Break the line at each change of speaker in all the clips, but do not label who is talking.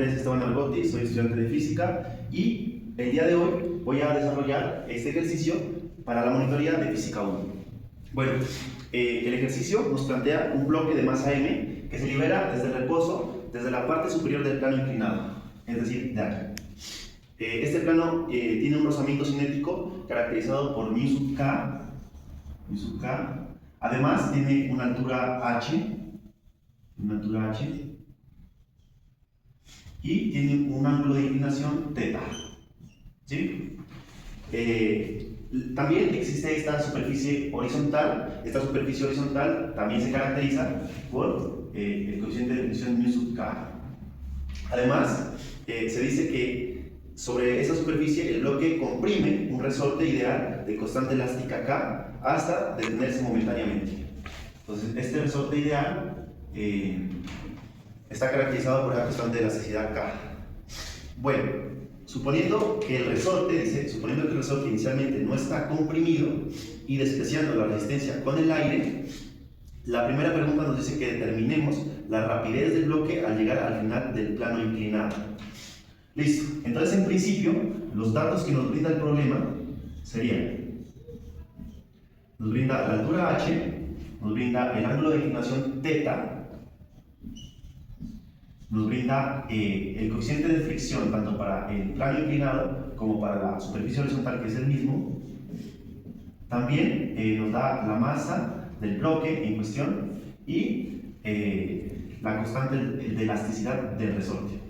nombre es Esteban Argotti, soy estudiante de física y el día de hoy voy a desarrollar este ejercicio para la monitoría de física 1. Bueno, el ejercicio nos plantea un bloque de masa m que se libera desde el reposo, desde la parte superior del plano inclinado, es decir, de aquí. Este plano tiene un rozamiento cinético caracterizado por μ sub k, además tiene una altura h, y tiene un ángulo de inclinación θ, ¿sí? También existe esta superficie horizontal. Esta superficie horizontal también se caracteriza por el coeficiente de fricción μ sub k. Además, se dice que sobre esa superficie el bloque comprime un resorte ideal de constante elástica K hasta detenerse momentáneamente. Entonces, este resorte ideal está caracterizado por la constante de elasticidad K. Bueno, suponiendo que el resorte inicialmente no está comprimido y despreciando la resistencia con el aire, la primera pregunta nos dice que determinemos la rapidez del bloque al llegar al final del plano inclinado. Listo. Entonces, en principio, los datos que nos brinda el problema serían: nos brinda la altura h, nos brinda el ángulo de inclinación θ, nos brinda el coeficiente de fricción tanto para el plano inclinado como para la superficie horizontal, que es el mismo. También nos da la masa del bloque en cuestión y la constante de elasticidad del resorte.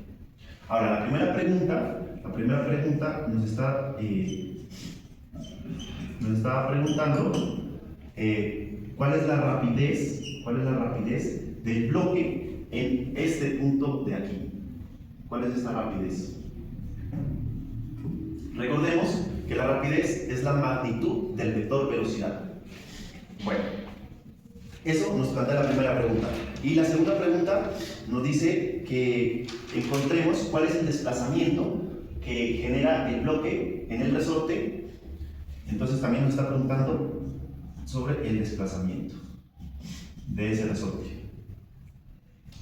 Ahora, la primera pregunta nos está preguntando cuál es la rapidez del bloque en este punto de aquí. ¿Cuál es esta rapidez? Recordemos que la rapidez es la magnitud del vector velocidad. Bueno, eso nos plantea la primera pregunta. Y la segunda pregunta nos dice que encontremos cuál es el desplazamiento que genera el bloque en el resorte. Entonces también nos está preguntando sobre el desplazamiento de ese resorte.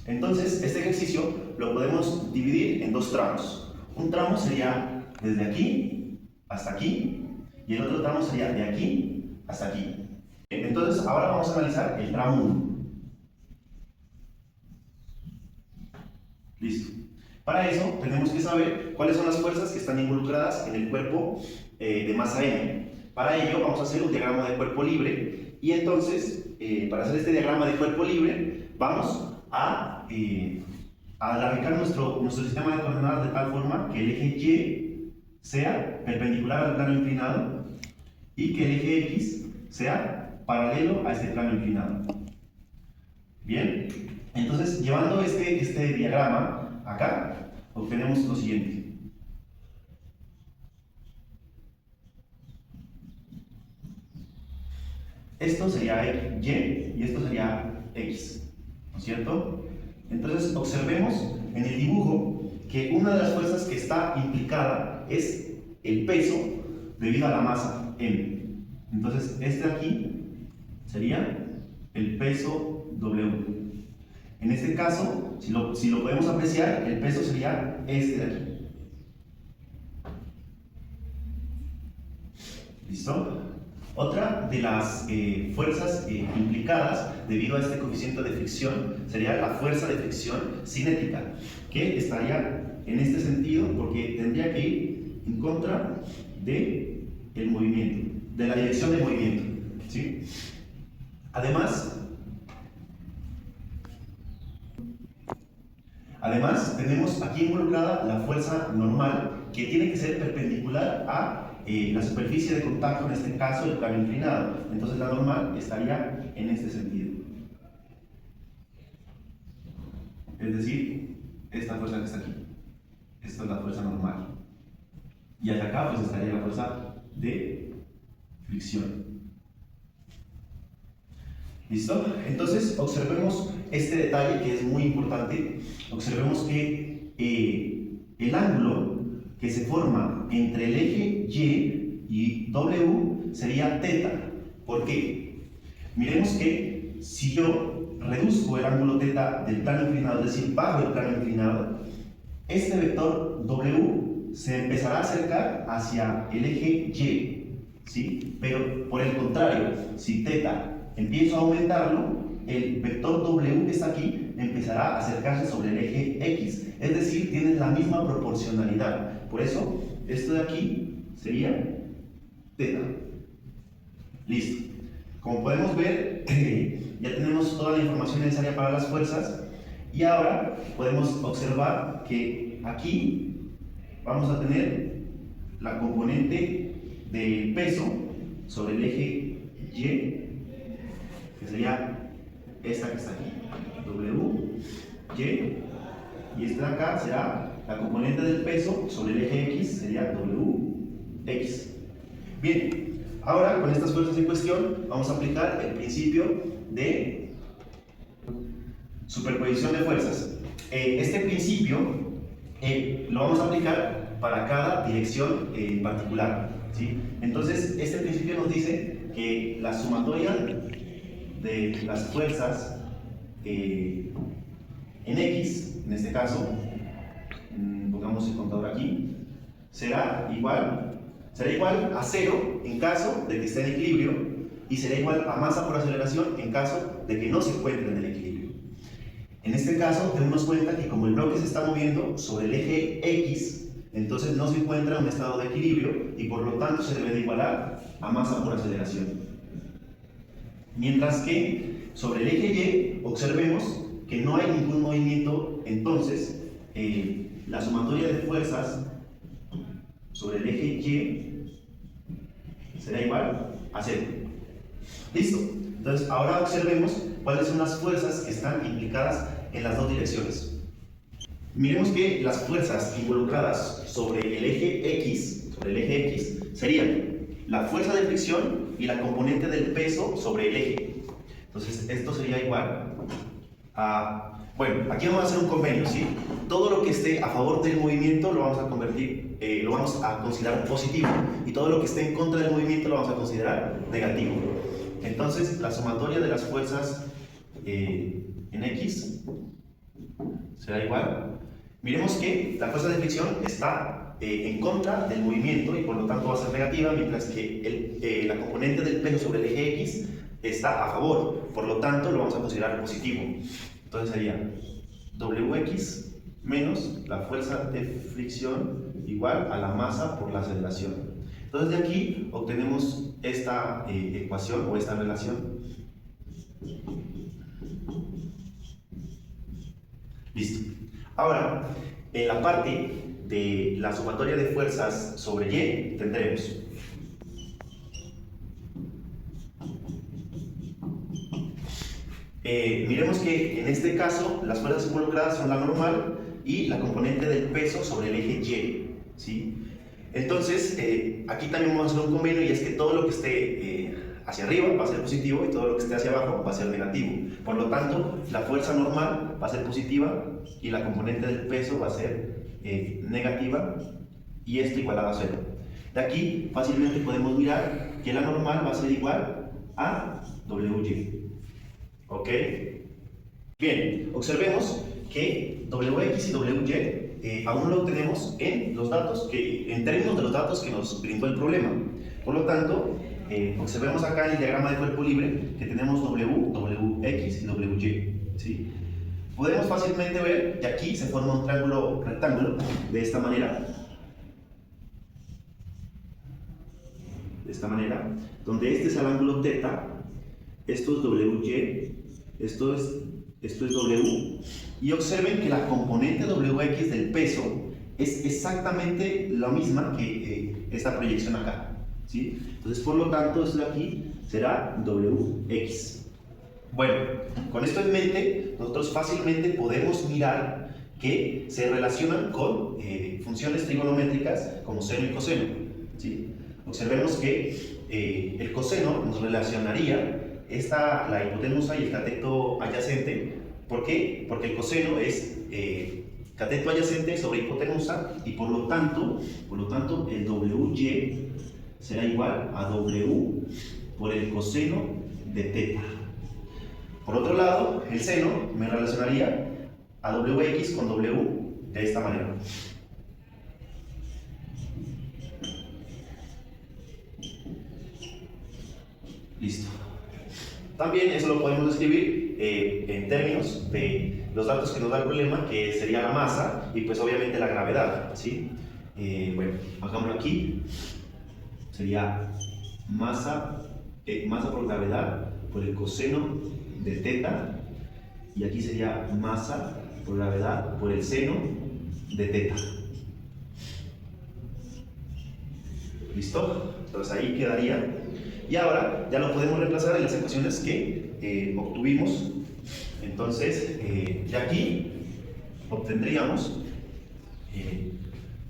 Entonces, este ejercicio lo podemos dividir en dos tramos. Un tramo sería desde aquí hasta aquí y el otro tramo sería de aquí hasta aquí. Entonces, ahora vamos a analizar el tramo 1. Listo. Para eso, tenemos que saber cuáles son las fuerzas que están involucradas en el cuerpo de masa m. Para ello, vamos a hacer un diagrama de cuerpo libre. Y entonces, para hacer este diagrama de cuerpo libre, vamos a alargar nuestro sistema de coordenadas de tal forma que el eje y sea perpendicular al plano inclinado y que el eje x sea paralelo a este plano inclinado. Bien, entonces llevando este diagrama acá, obtenemos lo siguiente. Esto sería y y esto sería x, ¿no es cierto? Entonces observemos en el dibujo que una de las fuerzas que está implicada es el peso debido a la masa m. Entonces este de aquí sería el peso W. En este caso, si lo podemos apreciar, el peso sería este de aquí. ¿Listo? Otra de las fuerzas implicadas debido a este coeficiente de fricción sería la fuerza de fricción cinética, que estaría en este sentido porque tendría que ir en contra del movimiento, de la dirección del movimiento, ¿sí? Además, tenemos aquí involucrada la fuerza normal, que tiene que ser perpendicular a la superficie de contacto, en este caso el plano inclinado. Entonces la normal estaría en este sentido. Es decir, esta fuerza que está aquí. Esta es la fuerza normal. Y hacia acá pues estaría la fuerza de fricción. ¿Listo? Entonces observemos este detalle que es muy importante. Observemos que el ángulo que se forma entre el eje y W sería θ. ¿Por qué? Miremos que si yo reduzco el ángulo θ del plano inclinado, es decir, bajo el plano inclinado, este vector W se empezará a acercar hacia el eje Y, ¿sí? Pero por el contrario, si θ empiezo a aumentarlo, el vector W que está aquí empezará a acercarse sobre el eje X, es decir, tienen la misma proporcionalidad. Por eso, esto de aquí sería θ. Listo. Como podemos ver, ya tenemos toda la información necesaria para las fuerzas y ahora podemos observar que aquí vamos a tener la componente del peso sobre el eje Y, que sería esta que está aquí, W, Y esta de acá será la componente del peso sobre el eje X, sería WX. Bien, ahora con estas fuerzas en cuestión vamos a aplicar el principio de superposición de fuerzas. Este principio lo vamos a aplicar para cada dirección particular, ¿sí? Entonces, este principio nos dice que la sumatoria de las fuerzas en X, en este caso, pongamos el contador aquí, será igual a 0 en caso de que esté en equilibrio y será igual a masa por aceleración en caso de que no se encuentre en el equilibrio. En este caso, tenemos cuenta que como el bloque se está moviendo sobre el eje X, entonces no se encuentra en un estado de equilibrio y por lo tanto se debe de igualar a masa por aceleración. Mientras que sobre el eje Y, observemos que no hay ningún movimiento, entonces la sumatoria de fuerzas sobre el eje Y será igual a 0. Listo. Entonces ahora observemos cuáles son las fuerzas que están implicadas en las dos direcciones. Miremos que las fuerzas involucradas sobre el eje X, serían la fuerza de fricción y la componente del peso sobre el eje. Entonces esto sería igual a... Bueno, aquí vamos a hacer un convenio, ¿sí? Todo lo que esté a favor del movimiento lo vamos a convertir, lo vamos a considerar positivo, y todo lo que esté en contra del movimiento lo vamos a considerar negativo. Entonces, la sumatoria de las fuerzas en X será igual. Miremos que la fuerza de fricción está en contra del movimiento y por lo tanto va a ser negativa, mientras que la componente del peso sobre el eje X está a favor, por lo tanto lo vamos a considerar positivo. Entonces sería Wx menos la fuerza de fricción igual a la masa por la aceleración. Entonces de aquí obtenemos esta ecuación o esta relación. Listo. Ahora, en la parte de la sumatoria de fuerzas sobre Y tendremos miremos que en este caso las fuerzas involucradas son la normal y la componente del peso sobre el eje Y, ¿sí? Entonces, aquí también vamos a hacer un convenio, y es que todo lo que esté hacia arriba va a ser positivo y todo lo que esté hacia abajo va a ser negativo. Por lo tanto, la fuerza normal va a ser positiva y la componente del peso va a ser negativa, y esto igualado a 0. De aquí fácilmente podemos mirar que la normal va a ser igual a Wy. ¿Ok? Bien, observemos que Wx y Wy aún no lo tenemos en los datos, en términos de los datos que nos brindó el problema. Por lo tanto, observemos acá en el diagrama de cuerpo libre que tenemos W, Wx y Wy, ¿sí? Podemos fácilmente ver que aquí se forma un triángulo rectángulo de esta manera, donde este es el ángulo θ, esto es Wy, esto es W, y observen que la componente Wx del peso es exactamente la misma que esta proyección acá, ¿sí? Entonces, por lo tanto, esto de aquí será Wx. Bueno, con esto en mente, nosotros fácilmente podemos mirar que se relacionan con funciones trigonométricas como seno y coseno, ¿sí? Observemos que el coseno nos relacionaría la hipotenusa y el cateto adyacente. ¿Por qué? Porque el coseno es cateto adyacente sobre hipotenusa, y por lo tanto el Wy será igual a W por el coseno de θ. Por otro lado, el seno me relacionaría a Wx con W de esta manera. Listo. También eso lo podemos escribir en términos de los datos que nos da el problema, que sería la masa y pues obviamente la gravedad, ¿sí? Bueno, hagámoslo aquí. Sería masa por gravedad por el coseno de teta, y aquí sería masa por gravedad por el seno de teta. ¿Listo? Entonces ahí quedaría. Y ahora ya lo podemos reemplazar en las ecuaciones que obtuvimos. Entonces, de aquí obtendríamos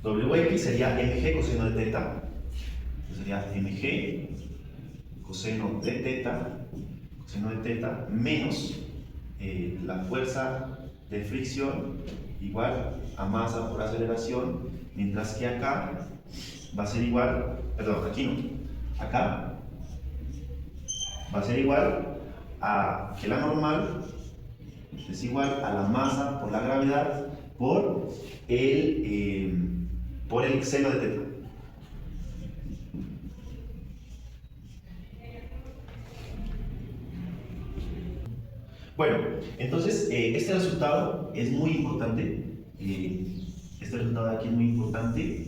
Wx sería mg coseno de teta. Sería mg coseno de teta menos la fuerza de fricción igual a masa por aceleración, mientras que acá va a ser igual, perdón, aquí no, acá va a ser igual a que la normal es igual a la masa por la gravedad por el seno de teta. Bueno, entonces este resultado es muy importante. Este resultado de aquí es muy importante.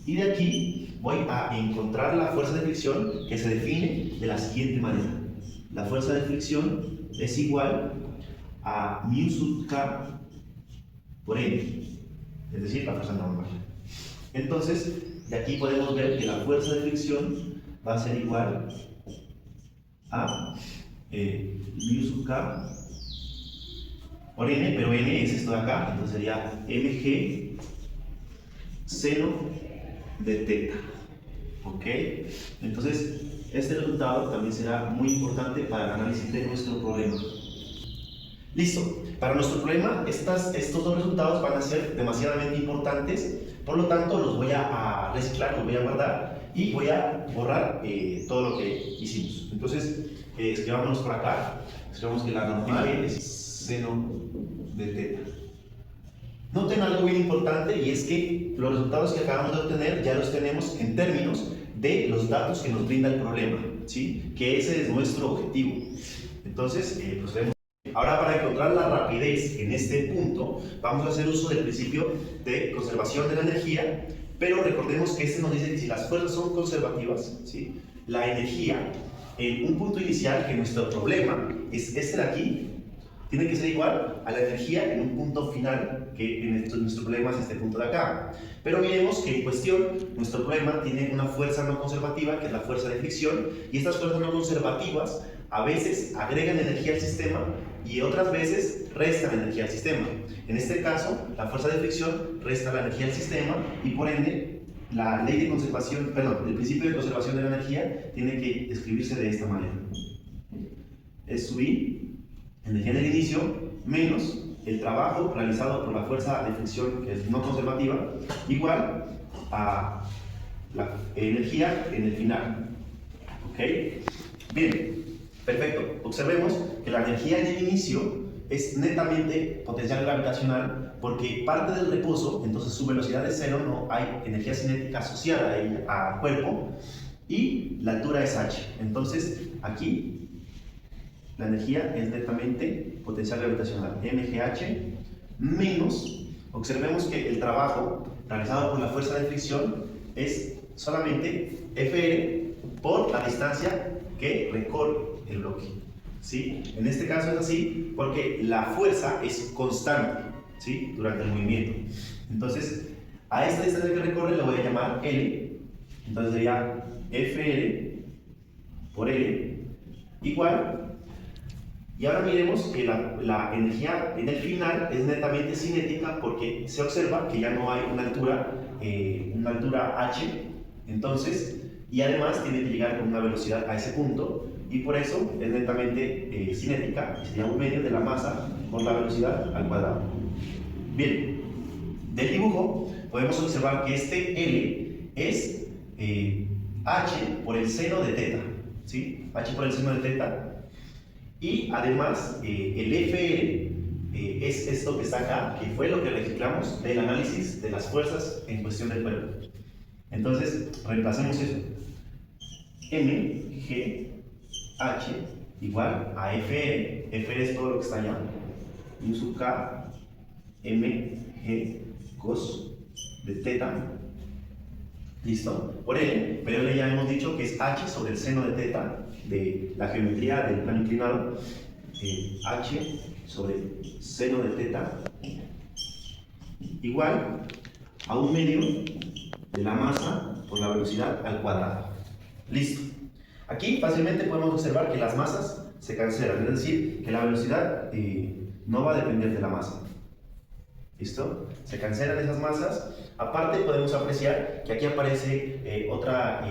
Y de aquí voy a encontrar la fuerza de fricción, que se define de la siguiente manera. La fuerza de fricción es igual a mu sub k por n, es decir, la fuerza normal. Entonces, de aquí podemos ver que la fuerza de fricción va a ser igual a mu sub k por n, pero n es esto de acá, entonces sería mg seno de teta. ¿Ok? Entonces, este resultado también será muy importante para el análisis de nuestro problema. Listo. Para nuestro problema, estos dos resultados van a ser demasiadamente importantes, por lo tanto, los voy a reciclar, los voy a guardar y voy a borrar todo lo que hicimos. Entonces, escribámonos por acá. Escribamos que la normal es seno de teta. Noten algo bien importante, y es que los resultados que acabamos de obtener ya los tenemos en términos de los datos que nos brinda el problema, ¿sí? Que ese es nuestro objetivo. Entonces, procedemos. Ahora, para encontrar la rapidez en este punto, vamos a hacer uso del principio de conservación de la energía, pero recordemos que este nos dice que si las fuerzas son conservativas, ¿sí? La energía en un punto inicial, que nuestro problema es este de aquí, tiene que ser igual a la energía en un punto final, que en nuestro problema es este punto de acá. Pero miremos que en cuestión, nuestro problema tiene una fuerza no conservativa, que es la fuerza de fricción, y estas fuerzas no conservativas a veces agregan energía al sistema y otras veces restan energía al sistema. En este caso, la fuerza de fricción resta la energía al sistema, y por ende, la ley de conservación, perdón, el principio de conservación de la energía tiene que escribirse de esta manera. Es subir energía del inicio menos el trabajo realizado por la fuerza de fricción, que es no conservativa, igual a la energía en el final. ¿Ok? Bien, perfecto. Observemos que la energía en el inicio es netamente potencial gravitacional, porque parte del reposo, entonces su velocidad es cero, no hay energía cinética asociada a ella, al cuerpo, y la altura es h. Entonces, aquí la energía es netamente potencial gravitacional, mgh menos, observemos que el trabajo realizado por la fuerza de fricción es solamente Fr por la distancia que recorre el bloque, ¿sí? En este caso es así porque la fuerza es constante, ¿sí? Durante el movimiento. Entonces, a esta distancia que recorre la voy a llamar L, entonces sería Fr por L igual. Y ahora miremos que la energía en el final es netamente cinética, porque se observa que ya no hay una altura h, entonces, y además tiene que llegar con una velocidad a ese punto, y por eso es netamente cinética, y sería un medio de la masa por la velocidad al cuadrado. Bien, del dibujo podemos observar que este L es h por el seno de teta, ¿sí? H por el seno de teta. Y además, el Fr es esto que está acá, que fue lo que reciclamos del análisis de las fuerzas en cuestión del cuerpo. Entonces, reemplacemos eso. MGH igual a FR. FR es todo lo que está allá. U sub K MG cos de teta. ¿Listo? Por L, pero L ya hemos dicho que es H sobre el seno de teta de la geometría del plano inclinado. H sobre seno de teta igual a 1/2 de la masa por la velocidad al cuadrado. Listo. Aquí fácilmente podemos observar que las masas se cancelan, es decir, que la velocidad no va a depender de la masa. ¿Listo? Se cancelan esas masas. Aparte podemos apreciar que aquí aparece otra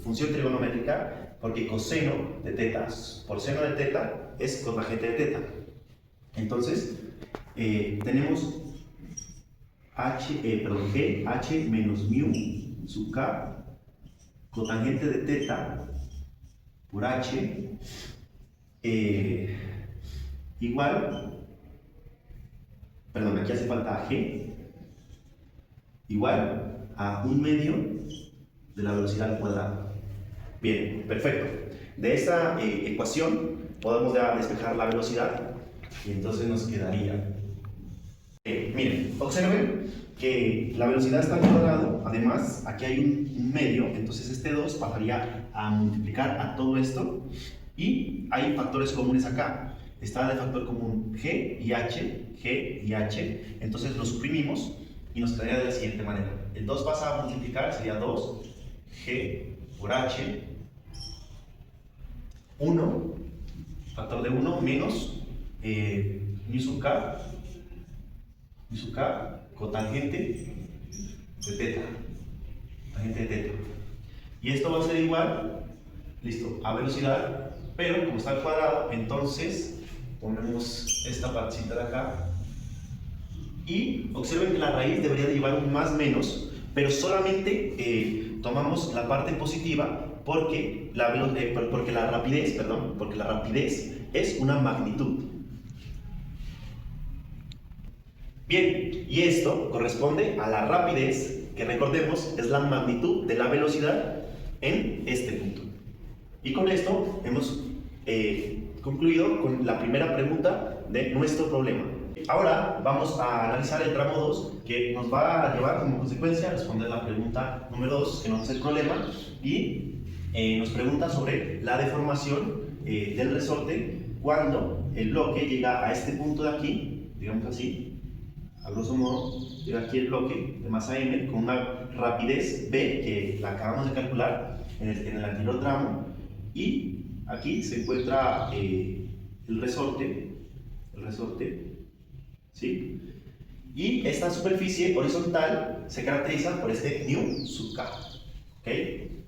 función trigonométrica, porque coseno de teta por seno de teta es cotangente de teta. Entonces, tenemos GH menos mu sub K cotangente de teta por H igual, perdón, aquí hace falta G, igual a 1/2 de la velocidad al cuadrado. Bien, perfecto. De esta ecuación podemos ya despejar la velocidad y entonces nos quedaría. Miren, observen que la velocidad está al cuadrado, además aquí hay un medio, entonces este 2 pasaría a multiplicar a todo esto y hay factores comunes acá. Está de factor común G y H, entonces lo suprimimos y nos quedaría de la siguiente manera. El 2 pasa a multiplicar, sería 2G por H, 1, factor de 1 menos mu sub K, cotangente de teta, y esto va a ser igual, listo, a velocidad, pero como está al cuadrado, entonces ponemos esta partecita de acá y observen que la raíz debería de llevar un más menos, pero solamente tomamos la parte positiva porque la rapidez es una magnitud. Bien, y esto corresponde a la rapidez, que recordemos es la magnitud de la velocidad en este punto. Y con esto hemos concluido con la primera pregunta de nuestro problema. Ahora vamos a analizar el tramo 2, que nos va a llevar como consecuencia a responder la pregunta número 2, que nos hace el problema, y nos pregunta sobre la deformación del resorte cuando el bloque llega a este punto de aquí, digamos así. A grosso modo, llega aquí el bloque de masa m con una rapidez b que la acabamos de calcular en el anterior tramo, y aquí se encuentra el resorte, ¿sí? Y esta superficie horizontal se caracteriza por este mu sub K, ¿okay?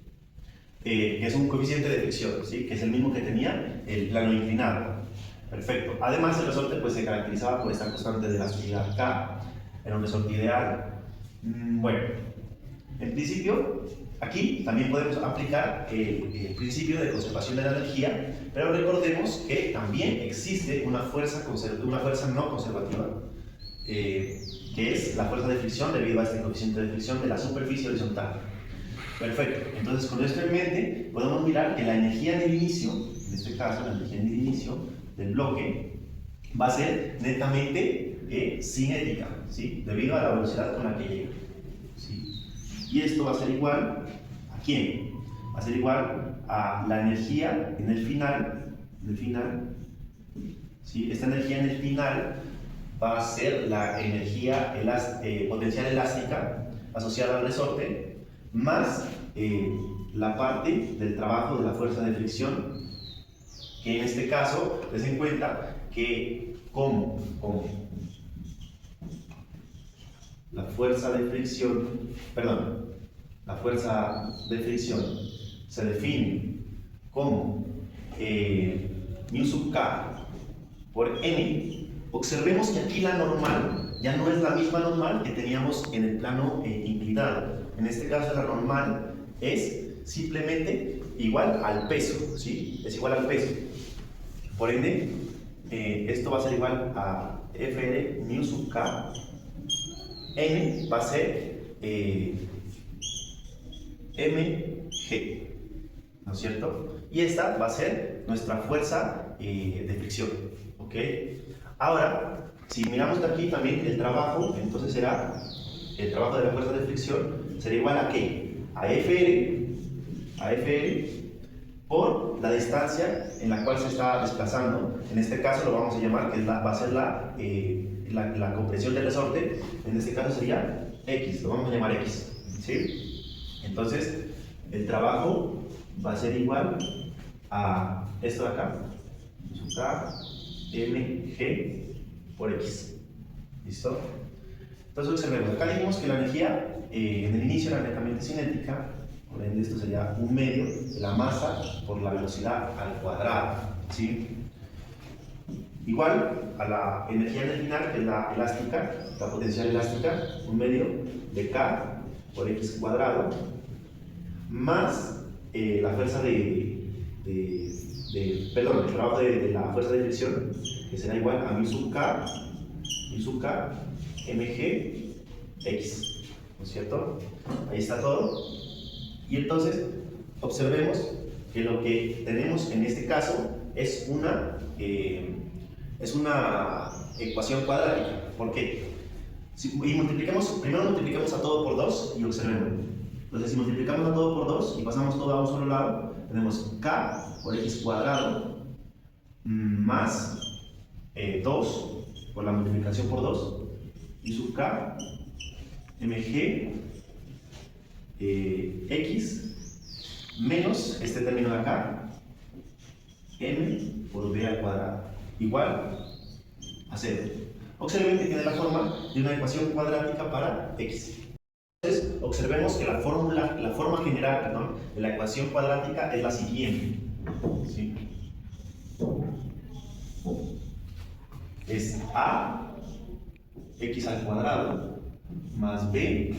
Que es un coeficiente de fricción, ¿sí? Que es el mismo que tenía el plano inclinado. Perfecto. Además, el resorte pues, se caracterizaba por esta constante de elasticidad K. Era un resorte ideal. Bueno, en principio, aquí también podemos aplicar el principio de conservación de la energía, pero recordemos que también existe una fuerza no conservativa, que es la fuerza de fricción debido a este coeficiente de fricción de la superficie horizontal. Perfecto. Entonces, con esto en mente, podemos mirar que la energía del inicio, en este caso, la energía del inicio del bloque, va a ser netamente cinética, ¿sí? Debido a la velocidad con la que llega, ¿sí? Y esto va a ser igual ¿a quién? Va a ser igual a la energía en el final, ¿sí? Esta energía en el final va a ser la energía potencial elástica asociada al resorte, más la parte del trabajo de la fuerza de fricción, que en este caso, les en cuenta que como la fuerza de fricción se define como mu sub K por M, observemos que aquí la normal ya no es la misma normal que teníamos en el plano inclinado. En este caso la normal es simplemente igual al peso, ¿sí? Es igual al peso. Por ende, esto va a ser igual a FR mu sub K, N va a ser mg, ¿no es cierto? Y esta va a ser nuestra fuerza de fricción, ¿ok? Ahora, si miramos de aquí también el trabajo, entonces será, el trabajo de la fuerza de fricción será igual a ¿qué? A Fr por la distancia en la cual se está desplazando. En este caso lo vamos a llamar, que va a ser la compresión del resorte. En este caso sería X, lo vamos a llamar X, ¿sí? Entonces, el trabajo va a ser igual a esto de acá, K, mg por X. ¿Listo? Entonces observemos, acá dijimos que la energía en el inicio era netamente cinética, por ende esto sería 1/2 de la masa por la velocidad al cuadrado, ¿sí? Igual a la energía en el final, que es la elástica, la potencial elástica, 1/2 de K por X cuadrado, más la fuerza perdón, el trabajo de la fuerza de fricción, que será igual a mu sub K mg X, ¿no es cierto? Ahí está todo. Y entonces, observemos que lo que tenemos en este caso es una ecuación cuadrática. ¿Por qué? Primero multiplicamos a todo por 2 y observemos. Entonces, si multiplicamos a todo por 2 y pasamos todo a un solo lado, tenemos K por X cuadrado más 2 por la multiplicación por 2 y sub K mg X menos este término de acá, m por b al cuadrado, igual a 0. Observen que tiene la forma de una ecuación cuadrática para x. Entonces, observemos que la forma general, perdón, de la ecuación cuadrática es la siguiente. ¿Sí? Es a x al cuadrado más b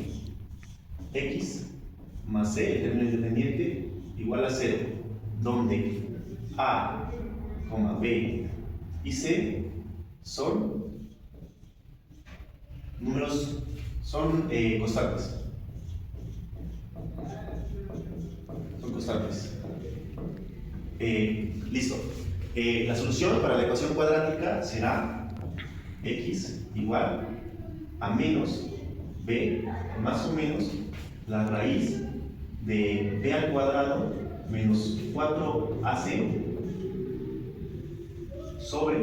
x más c, el término independiente, igual a 0, donde a, b y c son números, son constantes. Son constantes. Listo. La solución para la ecuación cuadrática será x igual a menos b más o menos la raíz de b al cuadrado menos 4ac sobre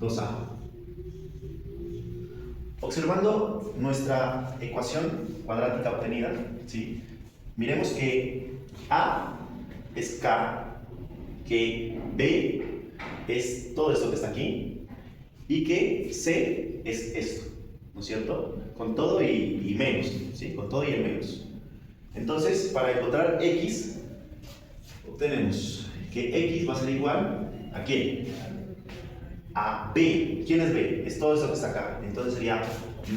2a. Observando nuestra ecuación cuadrática obtenida, ¿sí? Miremos que a es k, que b es todo esto que está aquí y que c es esto, ¿no es cierto? Con todo y menos, ¿sí? Con todo y el menos. Entonces, para encontrar x, obtenemos que x va a ser igual ¿a quién? A b. ¿Quién es b? Es todo esto que está acá. Entonces sería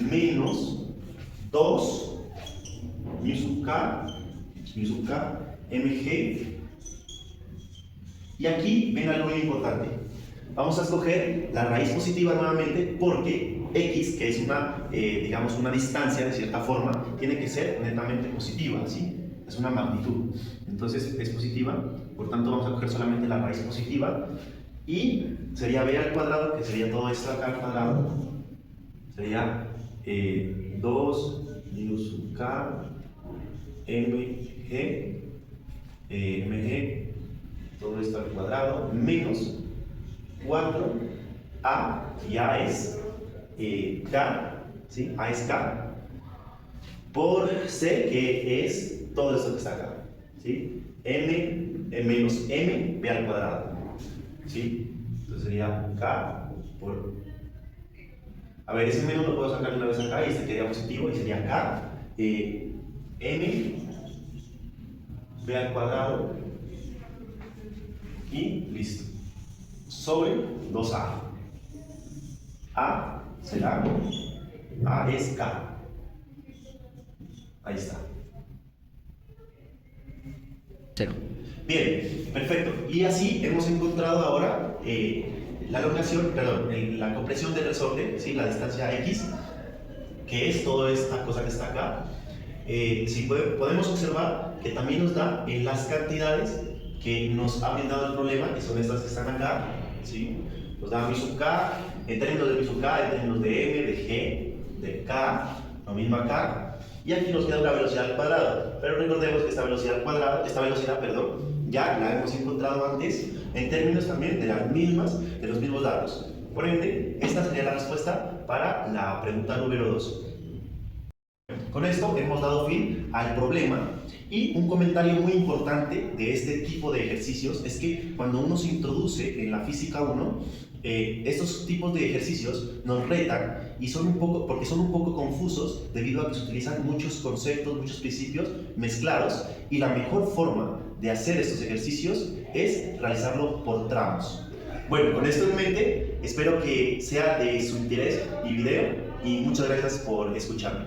menos 2 mu sub k mg. Y aquí ven algo muy importante. Vamos a escoger la raíz positiva nuevamente porque x, que es digamos una distancia de cierta forma, tiene que ser netamente positiva, ¿sí? Es una magnitud. Entonces es positiva, por tanto vamos a coger solamente la raíz positiva y sería b al cuadrado, que sería todo esto acá al cuadrado, sería 2 mu sub k mg, todo esto al cuadrado, menos 4a, y a es k, ¿sí? A es k, por c, que es todo esto que está acá, ¿sí? Menos m, b al cuadrado, ¿sí? Entonces sería k por... A ver, ese menos lo puedo sacar una vez acá y este quedaría positivo y sería k, m, b al cuadrado y listo. Sobre 2a. A será, a es k. Ahí está. Cero. Bien, perfecto. Y así hemos encontrado ahora la elongación, perdón, la compresión del resorte, ¿sí? La distancia X, que es toda esta cosa que está acá. Podemos observar que también nos da en las cantidades que nos ha brindado el problema, que son estas que están acá, ¿sí? Nos da mi sub k, en términos de mi sub k, en términos de m, de g, de k, lo mismo acá, y aquí nos queda una velocidad al cuadrado, pero recordemos que esta velocidad al cuadrado, ya la hemos encontrado antes en términos también de de los mismos datos. Por ende, esta sería la respuesta para la pregunta número 2. Con esto hemos dado fin al problema, y un comentario muy importante de este tipo de ejercicios es que cuando uno se introduce en la física 1, estos tipos de ejercicios nos retan y porque son un poco confusos debido a que se utilizan muchos conceptos, muchos principios mezclados, y la mejor forma de hacer estos ejercicios es realizarlo por tramos. Bueno, con esto en mente, espero que sea de su interés y video, y muchas gracias por escucharme.